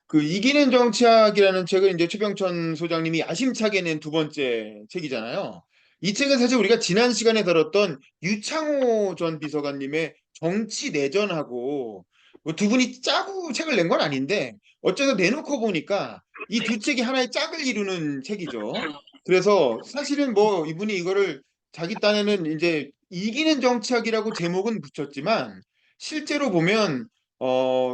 그 이기는 정치학이라는 책은 이제 최병천 소장님이 야심차게 낸 두 번째 책이잖아요. 이 책은 사실 우리가 지난 시간에 다뤘던 유창호 전 비서관님의 정치 내전하고 뭐두 분이 짜고 책을 낸 건 아닌데 어째서 내놓고 보니까 이 두 책이 하나의 짝을 이루는 책이죠. 그래서 사실은 뭐 이분이 이거를 자기 딴에는 이제 이기는 정치학이라고 제목은 붙였지만 실제로 보면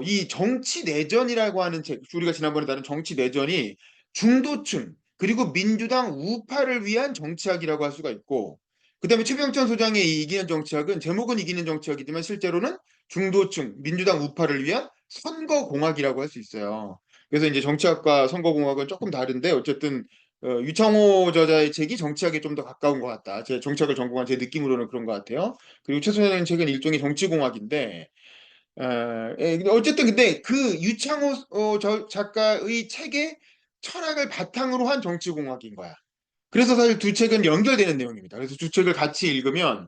이 정치 내전이라고 하는 책, 우리가 지난번에 다룬 정치 내전이 중도층, 그리고 민주당 우파를 위한 정치학이라고 할 수가 있고, 그다음에 최병천 소장의 이 이기는 정치학은 제목은 이기는 정치학이지만 실제로는 중도층, 민주당 우파를 위한 선거공학이라고 할 수 있어요. 그래서 이제 정치학과 선거공학은 조금 다른데 어쨌든 유창호 저자의 책이 정치학에 좀 더 가까운 것 같다. 제 정치학을 전공한 제 느낌으로는 그런 것 같아요. 그리고 최 소장의 책은 일종의 정치공학인데 어쨌든 근데 그 유창호 저 작가의 책의 철학을 바탕으로 한 정치공학인 거야. 그래서 사실 두 책은 연결되는 내용입니다. 그래서 두 책을 같이 읽으면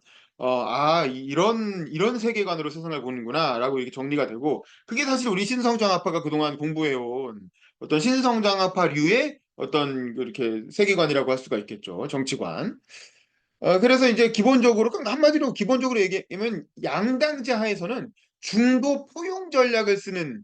이런 세계관으로 세상을 보는구나라고 이렇게 정리가 되고 그게 사실 우리 신성장학파가 그동안 공부해온 어떤 신성장학파류의 어떤 이렇게 세계관이라고 할 수가 있겠죠. 정치관. 그래서 이제 기본적으로, 그럼 한마디로 기본적으로 얘기하면 양당제 하에서는 중도 포용 전략을 쓰는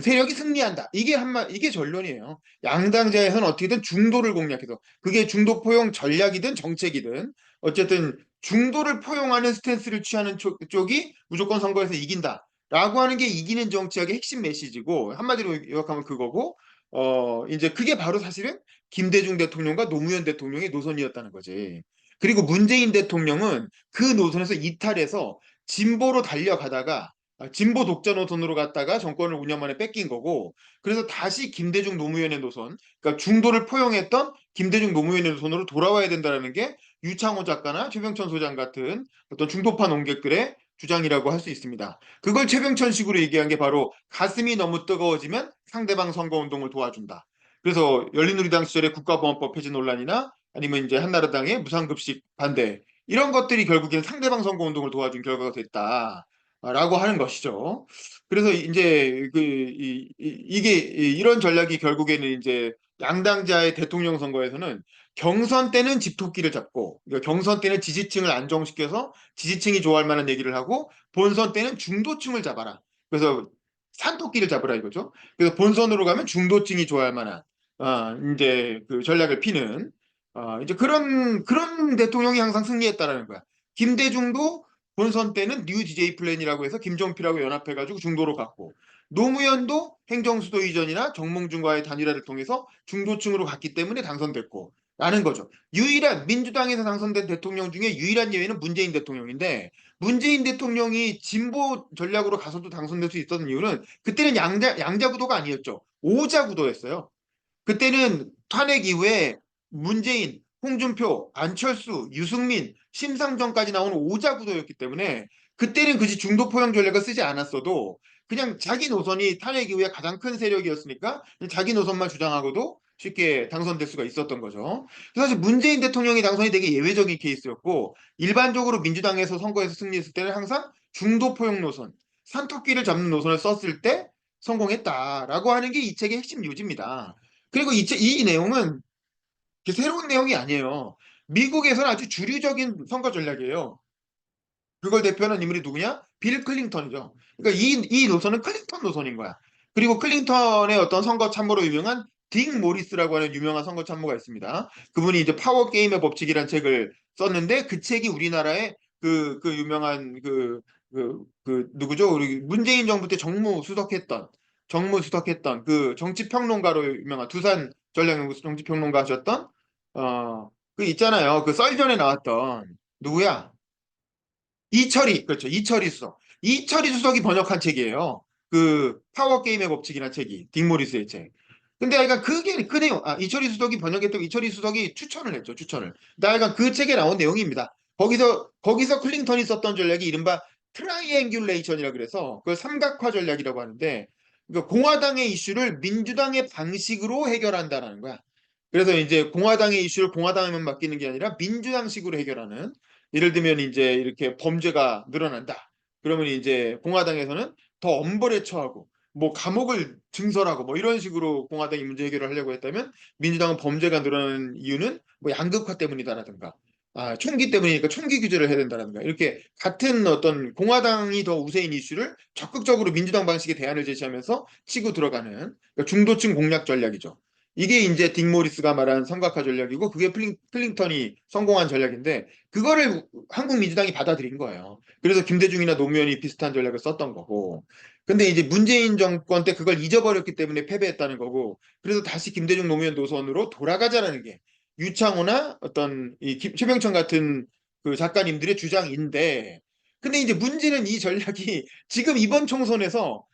세력이 승리한다. 이게 전론이에요. 양당제에서는 어떻게든 중도를 공략해서 그게 중도 포용 전략이든 정책이든 어쨌든 중도를 포용하는 스탠스를 취하는 쪽이 무조건 선거에서 이긴다. 라고 하는 게 이기는 정치학의 핵심 메시지고 한마디로 요약하면 그거고 이제 그게 바로 사실은 김대중 대통령과 노무현 대통령의 노선이었다는 거지. 그리고 문재인 대통령은 그 노선에서 이탈해서 진보로 달려가다가 진보 독자 노선으로 갔다가 정권을 5년 만에 뺏긴 거고 그래서 다시 김대중 노무현의 노선, 그러니까 중도를 포용했던 김대중 노무현의 노선으로 돌아와야 된다는 게 유창호 작가나 최병천 소장 같은 어떤 중도파 논객들의 주장이라고 할 수 있습니다. 그걸 최병천식으로 얘기한 게 바로 가슴이 너무 뜨거워지면 상대방 선거운동을 도와준다. 그래서 열린우리당 시절의 국가보안법 폐지 논란이나 아니면 이제 한나라당의 무상급식 반대 이런 것들이 결국엔 상대방 선거운동을 도와준 결과가 됐다라고 하는 것이죠. 그래서 이제 이게 이런 전략이 결국에는 이제 양당자의 대통령 선거에서는 경선 때는 집토끼를 잡고 그러니까 경선 때는 지지층을 안정시켜서 지지층이 좋아할 만한 얘기를 하고 본선 때는 중도층을 잡아라. 그래서 산토끼를 잡으라 이거죠. 그래서 본선으로 가면 중도층이 좋아할 만한 이제 그 전략을 피는 이제 그런 대통령이 항상 승리했다라는 거야. 김대중도 본선 때는 뉴 DJ 플랜이라고 해서 김정필하고 연합해가지고 중도로 갔고 노무현도 행정수도 이전이나 정몽준과의 단일화를 통해서 중도층으로 갔기 때문에 당선됐고 라는 거죠. 유일한 민주당에서 당선된 대통령 중에 유일한 예외는 문재인 대통령인데 문재인 대통령이 진보 전략으로 가서도 당선될 수 있었던 이유는 그때는 양자 구도가 아니었죠. 오자 구도였어요. 그때는 탄핵 이후에 문재인, 홍준표, 안철수, 유승민, 심상정까지 나오는 오자 구도였기 때문에 그때는 굳이 중도 포용 전략을 쓰지 않았어도 그냥 자기 노선이 탄핵 이후에 가장 큰 세력이었으니까 자기 노선만 주장하고도 쉽게 당선될 수가 있었던 거죠. 그래서 사실 문재인 대통령이 당선이 되게 예외적인 케이스였고 일반적으로 민주당에서 선거에서 승리했을 때는 항상 중도 포용 노선, 산토끼를 잡는 노선을 썼을 때 성공했다라고 하는 게 이 책의 핵심 요지입니다. 그리고 이 내용은 새로운 내용이 아니에요. 미국에서는 아주 주류적인 선거 전략이에요. 그걸 대표하는 인물이 누구냐? 빌 클린턴이죠. 그러니까 이 노선은 클린턴 노선인 거야. 그리고 클린턴의 어떤 선거 참모로 유명한 딕 모리스라고 하는 유명한 선거 참모가 있습니다. 그분이 이제 파워 게임의 법칙이라는 책을 썼는데 그 책이 우리나라의 그 유명한 누구죠? 우리 문재인 정부 때 정무수석했던 그 정치평론가로 유명한 두산 전략연구소 정치평론가 하셨던 그 있잖아요. 그 썰전에 나왔던 누구야? 이철이, 그렇죠. 이철이 수석. 이철이 수석이 번역한 책이에요. 그 파워 게임의 법칙이라는 책이 딕모리스의 책. 근데 약간 그게 그 내용, 이철이 수석이 번역했던 이철이 수석이 추천을 했죠. 추천을. 근데 약간 그 책에 나온 내용입니다. 거기서 클링턴이 썼던 전략이 이른바 트라이앵귤레이션이라 그래서 그걸 삼각화 전략이라고 하는데 그러니까 공화당의 이슈를 민주당의 방식으로 해결한다라는 거야. 그래서 이제 공화당의 이슈를 공화당에만 맡기는 게 아니라 민주당식으로 해결하는 예를 들면 이제 이렇게 범죄가 늘어난다. 그러면 이제 공화당에서는 더 엄벌에 처하고 뭐 감옥을 증설하고 뭐 이런 식으로 공화당이 문제 해결을 하려고 했다면 민주당은 범죄가 늘어나는 이유는 뭐 양극화 때문이다라든가 총기 때문이니까 총기 규제를 해야 된다라든가 이렇게 같은 어떤 공화당이 더 우세인 이슈를 적극적으로 민주당 방식의 대안을 제시하면서 치고 들어가는 그러니까 중도층 공략 전략이죠. 이게 이제 딕 모리스가 말한 삼각화 전략이고 그게 클링턴이 성공한 전략인데 그거를 한국 민주당이 받아들인 거예요. 그래서 김대중이나 노무현이 비슷한 전략을 썼던 거고 근데 이제 문재인 정권 때 그걸 잊어버렸기 때문에 패배했다는 거고 그래서 다시 김대중 노무현 노선으로 돌아가자라는 게 유창호나 어떤 최병천 같은 그 작가님들의 주장인데 근데 이제 문제는 이 전략이 지금 이번 총선에서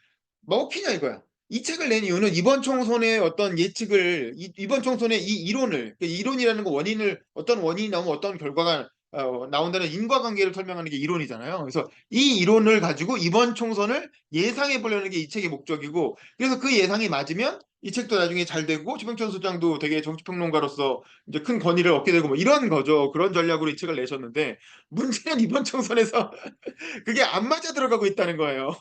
먹히냐 이거야. 이 책을 낸 이유는 이번 총선의 어떤 예측을 이번 총선의 이 이론을 그 이론이라는 거 원인을 어떤 원인이 나오면 어떤 결과가 나온다는 인과관계를 설명하는 게 이론이잖아요. 그래서 이 이론을 가지고 이번 총선을 예상해 보려는 게 이 책의 목적이고 그래서 그 예상이 맞으면 이 책도 나중에 잘 되고 최병천 소장도 되게 정치평론가로서 이제 큰 권위를 얻게 되고 뭐 이런 거죠. 그런 전략으로 이 책을 내셨는데 문제는 이번 총선에서 그게 안 맞아 들어가고 있다는 거예요.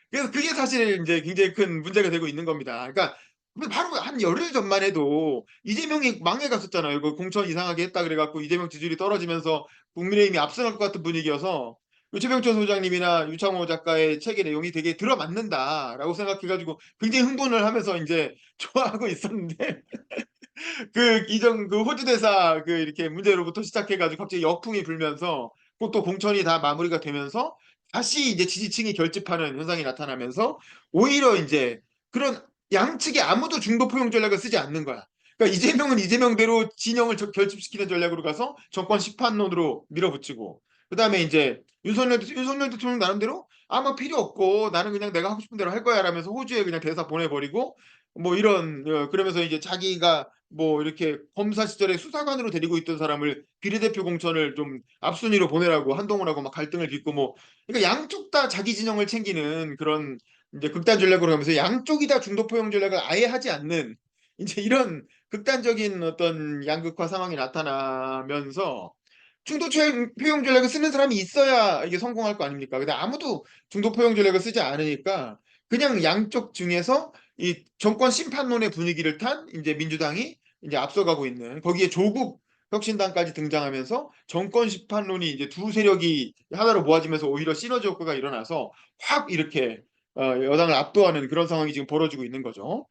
그래서 그게 사실 이제 굉장히 큰 문제가 되고 있는 겁니다. 그러니까 바로 한 열흘 전만 해도 이재명이 망해 갔었잖아요. 그 공천 이상하게 했다 그래갖고 이재명 지지율이 떨어지면서 국민의힘이 압승할 것 같은 분위기여서 최병천 소장님이나 유창호 작가의 책의 내용이 되게 들어맞는다라고 생각해가지고 굉장히 흥분을 하면서 이제 좋아하고 있었는데 그 호주 대사 그 이렇게 문제로부터 시작해가지고 갑자기 역풍이 불면서 그것도 공천이 다 마무리가 되면서 다시 이제 지지층이 결집하는 현상이 나타나면서 오히려 이제 그런 양측이 아무도 중도 포용 전략을 쓰지 않는 거야. 그러니까 이재명은 이재명대로 진영을 결집시키는 전략으로 가서 정권 심판론으로 밀어붙이고 그다음에 이제 윤석열 대통령 나름대로 아무 필요 없고 나는 그냥 내가 하고 싶은 대로 할 거야 라면서 호주에 그냥 대사 보내버리고 뭐 이런 그러면서 이제 자기가 뭐 이렇게 검사 시절에 수사관으로 데리고 있던 사람을 비례대표 공천을 좀 앞순위로 보내라고 한동훈하고 막 갈등을 빚고 뭐 그러니까 양쪽 다 자기 진영을 챙기는 그런 이제 극단 전략으로 가면서 양쪽이 다 중도 포용 전략을 아예 하지 않는 이제 이런 극단적인 어떤 양극화 상황이 나타나면서 중도 포용 전략을 쓰는 사람이 있어야 이게 성공할 거 아닙니까? 근데 아무도 중도 포용 전략을 쓰지 않으니까 그냥 양쪽 중에서 이 정권 심판론의 분위기를 탄 이제 민주당이 이제 앞서가고 있는 거기에 조국 혁신당까지 등장하면서 정권 심판론이 이제 두 세력이 하나로 모아지면서 오히려 시너지 효과가 일어나서 확 이렇게 여당을 압도하는 그런 상황이 지금 벌어지고 있는 거죠.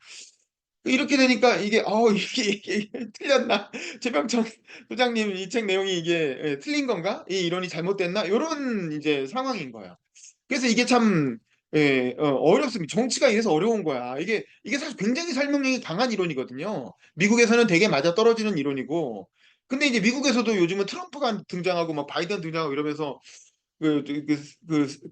이렇게 되니까 이게 이게 틀렸나? 최병천 소장님 이 책 내용이 이게 틀린 건가? 이 이론이 잘못됐나? 이런 이제 상황인 거예요. 그래서 이게 참 어렵습니다. 정치가 이래서 어려운 거야. 이게 사실 굉장히 설명력이 강한 이론이거든요. 미국에서는 되게 맞아 떨어지는 이론이고, 근데 이제 미국에서도 요즘은 트럼프가 등장하고 막 바이든 등장하고 이러면서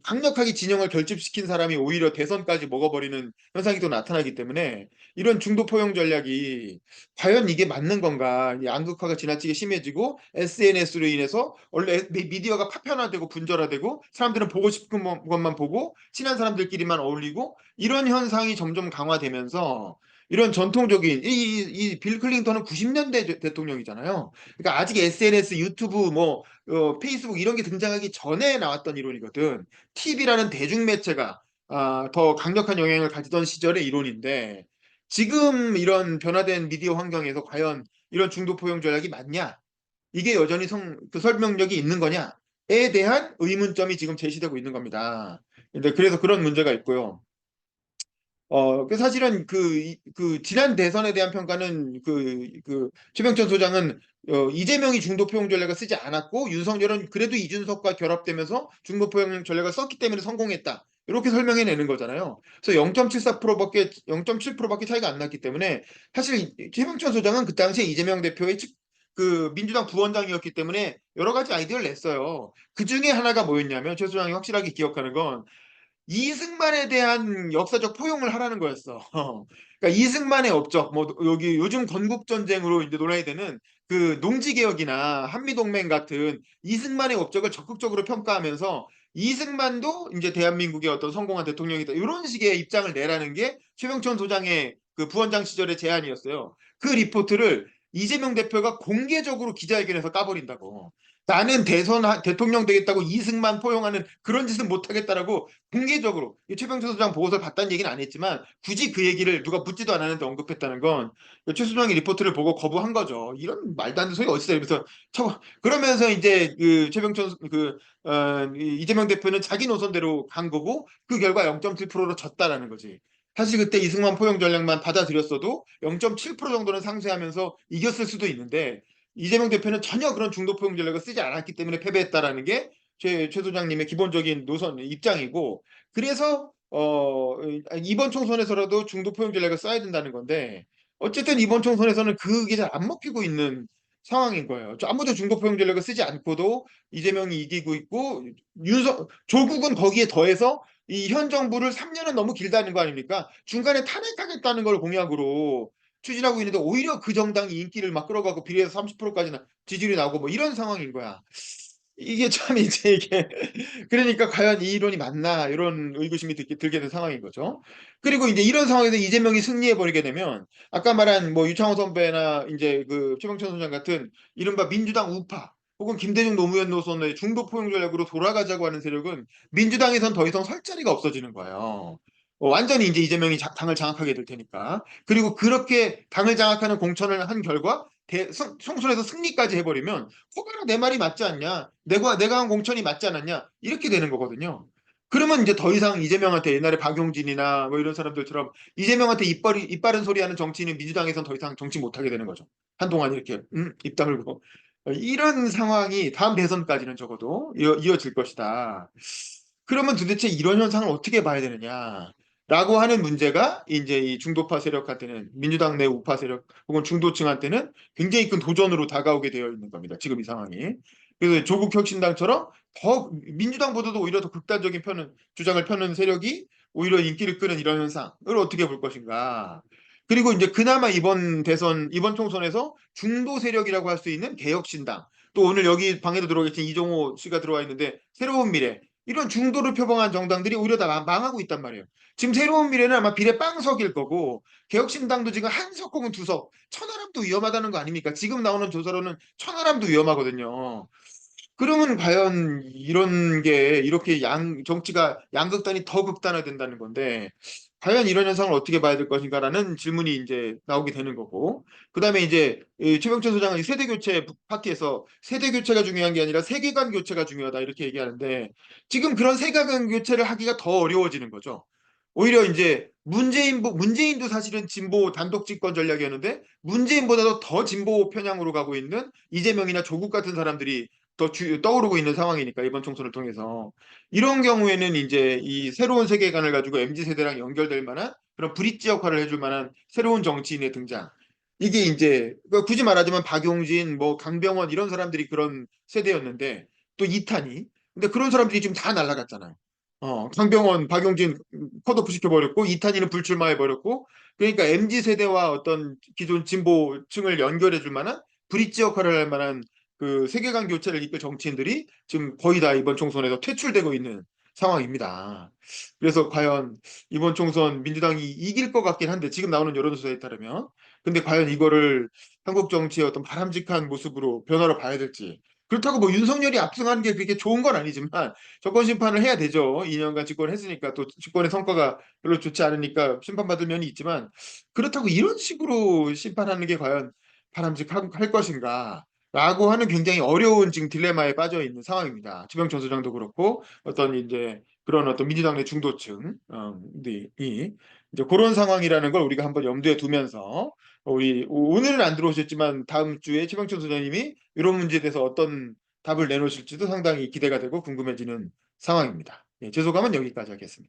강력하게 진영을 결집시킨 사람이 오히려 대선까지 먹어버리는 현상이 또 나타나기 때문에 이런 중도 포용 전략이 과연 이게 맞는 건가? 이 양극화가 지나치게 심해지고 SNS로 인해서 원래 미디어가 파편화되고 분절화되고 사람들은 보고 싶은 것만 보고 친한 사람들끼리만 어울리고 이런 현상이 점점 강화되면서 이런 전통적인 이빌 클린턴은 90년대 대통령이잖아요. 그러니까 아직 SNS, 유튜브, 뭐 페이스북 이런 게 등장하기 전에 나왔던 이론이거든. TV라는 대중매체가 더 강력한 영향을 가지던 시절의 이론인데 지금 이런 변화된 미디어 환경에서 과연 이런 중도 포용 전략이 맞냐? 이게 여전히 그 설명력이 있는 거냐에 대한 의문점이 지금 제시되고 있는 겁니다. 근데 그래서 그런 문제가 있고요. 사실은 지난 대선에 대한 평가는 최병천 소장은 이재명이 중도포용 전략을 쓰지 않았고 윤석열은 그래도 이준석과 결합되면서 중도포용 전략을 썼기 때문에 성공했다. 이렇게 설명해내는 거잖아요. 그래서 0.74%밖에 0.7%밖에 차이가 안 났기 때문에 사실 최병천 소장은 그 당시에 이재명 대표의 민주당 부원장이었기 때문에 여러 가지 아이디어를 냈어요. 그 중에 하나가 뭐였냐면 최 소장이 확실하게 기억하는 건 이승만에 대한 역사적 포용을 하라는 거였어. 그러니까 이승만의 업적, 뭐 여기 요즘 건국 전쟁으로 이제 논란이 되는 그 농지개혁이나 한미동맹 같은 이승만의 업적을 적극적으로 평가하면서 이승만도 이제 대한민국의 어떤 성공한 대통령이다. 이런 식의 입장을 내라는 게 최병천 소장의 그 부원장 시절의 제안이었어요. 그 리포트를 이재명 대표가 공개적으로 기자회견에서 까버린다고. 나는 대통령 되겠다고 이승만 포용하는 그런 짓은 못하겠다라고 공개적으로 이 최병철 소장 보고서를 봤다는 얘기는 안 했지만 굳이 그 얘기를 누가 묻지도 않았는데 언급했다는 건 최 소장이 리포트를 보고 거부한 거죠. 이런 말도 안 되는 소리가 어딨어. 이러면서 그러면서 이제 그 최병철 이재명 대표는 자기 노선대로 간 거고 그 결과 0.7%로 졌다라는 거지. 사실 그때 이승만 포용 전략만 받아들였어도 0.7% 정도는 상쇄하면서 이겼을 수도 있는데 이재명 대표는 전혀 그런 중도 포용 전략을 쓰지 않았기 때문에 패배했다라는 게 최 소장님의 기본적인 노선 입장이고 그래서 이번 총선에서라도 중도 포용 전략을 써야 된다는 건데 어쨌든 이번 총선에서는 그게 잘 안 먹히고 있는 상황인 거예요. 아무도 중도 포용 전략을 쓰지 않고도 이재명이 이기고 있고 조국은 거기에 더해서 이 현 정부를 3년은 너무 길다는 거 아닙니까? 중간에 탄핵하겠다는 걸 공약으로 추진하고 있는데 오히려 그 정당이 인기를 막 끌어가고 비례해서 30%까지나 지지율이 나오고 뭐 이런 상황인 거야. 이게 참 이제 이게 그러니까 과연 이 이론이 맞나 이런 의구심이 들게 된 상황인 거죠. 그리고 이제 이런 상황에서 이재명이 승리해 버리게 되면 아까 말한 뭐 유창호 선배나 이제 그 최병천 소장 같은 이른바 민주당 우파 혹은 김대중 노무현 노선의 중도 포용 전략으로 돌아가자고 하는 세력은 민주당에선 더 이상 설 자리가 없어지는 거예요. 완전히 이제 이재명이 당을 장악하게 될 테니까. 그리고 그렇게 당을 장악하는 공천을 한 결과 총선에서 승리까지 해버리면 혹여나 내 말이 맞지 않냐? 내가 한 공천이 맞지 않았냐? 이렇게 되는 거거든요. 그러면 이제 더 이상 이재명한테 옛날에 박용진이나 뭐 이런 사람들처럼 이재명한테 입 바른 소리 하는 정치인은 민주당에선 더 이상 정치 못하게 되는 거죠. 한동안 이렇게 입 다물고 이런 상황이 다음 대선까지는 적어도 이어질 것이다. 그러면 도대체 이런 현상을 어떻게 봐야 되느냐? 라고 하는 문제가 이제 이 중도파 세력한테는 민주당 내 우파 세력 혹은 중도층한테는 굉장히 큰 도전으로 다가오게 되어 있는 겁니다. 지금 이 상황이. 그래서 조국 혁신당처럼 더 민주당보다도 오히려 더 극단적인 주장을 펴는 세력이 오히려 인기를 끄는 이런 현상을 어떻게 볼 것인가. 그리고 이제 그나마 이번 총선에서 중도 세력이라고 할 수 있는 개혁신당 또 오늘 여기 방에도 들어와 계신 이종호 씨가 들어와 있는데 새로운 미래 이런 중도를 표방한 정당들이 오히려 다 망하고 있단 말이에요. 지금 새로운 미래는 아마 비례 빵석일 거고 개혁신당도 지금 한석 혹은 두석 천하람도 위험하다는 거 아닙니까? 지금 나오는 조사로는 천하람도 위험하거든요. 그러면 과연 이런 게 이렇게 정치가 양극단이 더 극단화된다는 건데 과연 이런 현상을 어떻게 봐야 될 것인가라는 질문이 이제 나오게 되는 거고 그다음에 이제 이 최병천 소장은 이 세대 교체 파티에서 세대 교체가 중요한 게 아니라 세계관 교체가 중요하다 이렇게 얘기하는데 지금 그런 세계관 교체를 하기가 더 어려워지는 거죠. 오히려 이제 문재인도 사실은 진보 단독 집권 전략이었는데 문재인보다도 더 진보 편향으로 가고 있는 이재명이나 조국 같은 사람들이 떠오르고 있는 상황이니까 이번 총선을 통해서 이런 경우에는 이제 이 새로운 세계관을 가지고 MZ 세대랑 연결될 만한 그런 브릿지 역할을 해줄 만한 새로운 정치인의 등장. 이게 이제 굳이 말하자면 박용진, 뭐 강병원 이런 사람들이 그런 세대였는데 또 이탄희. 근데 그런 사람들이 지금 다 날아갔잖아요. 강병원, 박용진 컷오프 시켜버렸고 이탄희는 불출마해버렸고 그러니까 MZ 세대와 어떤 기존 진보층을 연결해줄 만한 브릿지 역할을 할 만한 그 세계관 교체를 이끌 정치인들이 지금 거의 다 이번 총선에서 퇴출되고 있는 상황입니다. 그래서 과연 이번 총선 민주당이 이길 것 같긴 한데 지금 나오는 여론조사에 따르면 근데 과연 이거를 한국 정치의 어떤 바람직한 모습으로 변화로 봐야 될지 그렇다고 뭐 윤석열이 압승하는 게 그게 좋은 건 아니지만 정권 심판을 해야 되죠. 2년간 집권을 했으니까 또 집권의 성과가 별로 좋지 않으니까 심판받을 면이 있지만 그렇다고 이런 식으로 심판하는 게 과연 바람직할 것인가? 라고 하는 굉장히 어려운 지금 딜레마에 빠져 있는 상황입니다. 주병천 소장도 그렇고 어떤 이제 그런 어떤 민주당 내 중도층 이 이제 그런 상황이라는 걸 우리가 한번 염두에 두면서 우리 오늘은 안 들어오셨지만 다음 주에 최병천 소장님이 이런 문제에 대해서 어떤 답을 내놓으실지도 상당히 기대가 되고 궁금해지는 상황입니다. 예, 제 소감은 여기까지 하겠습니다.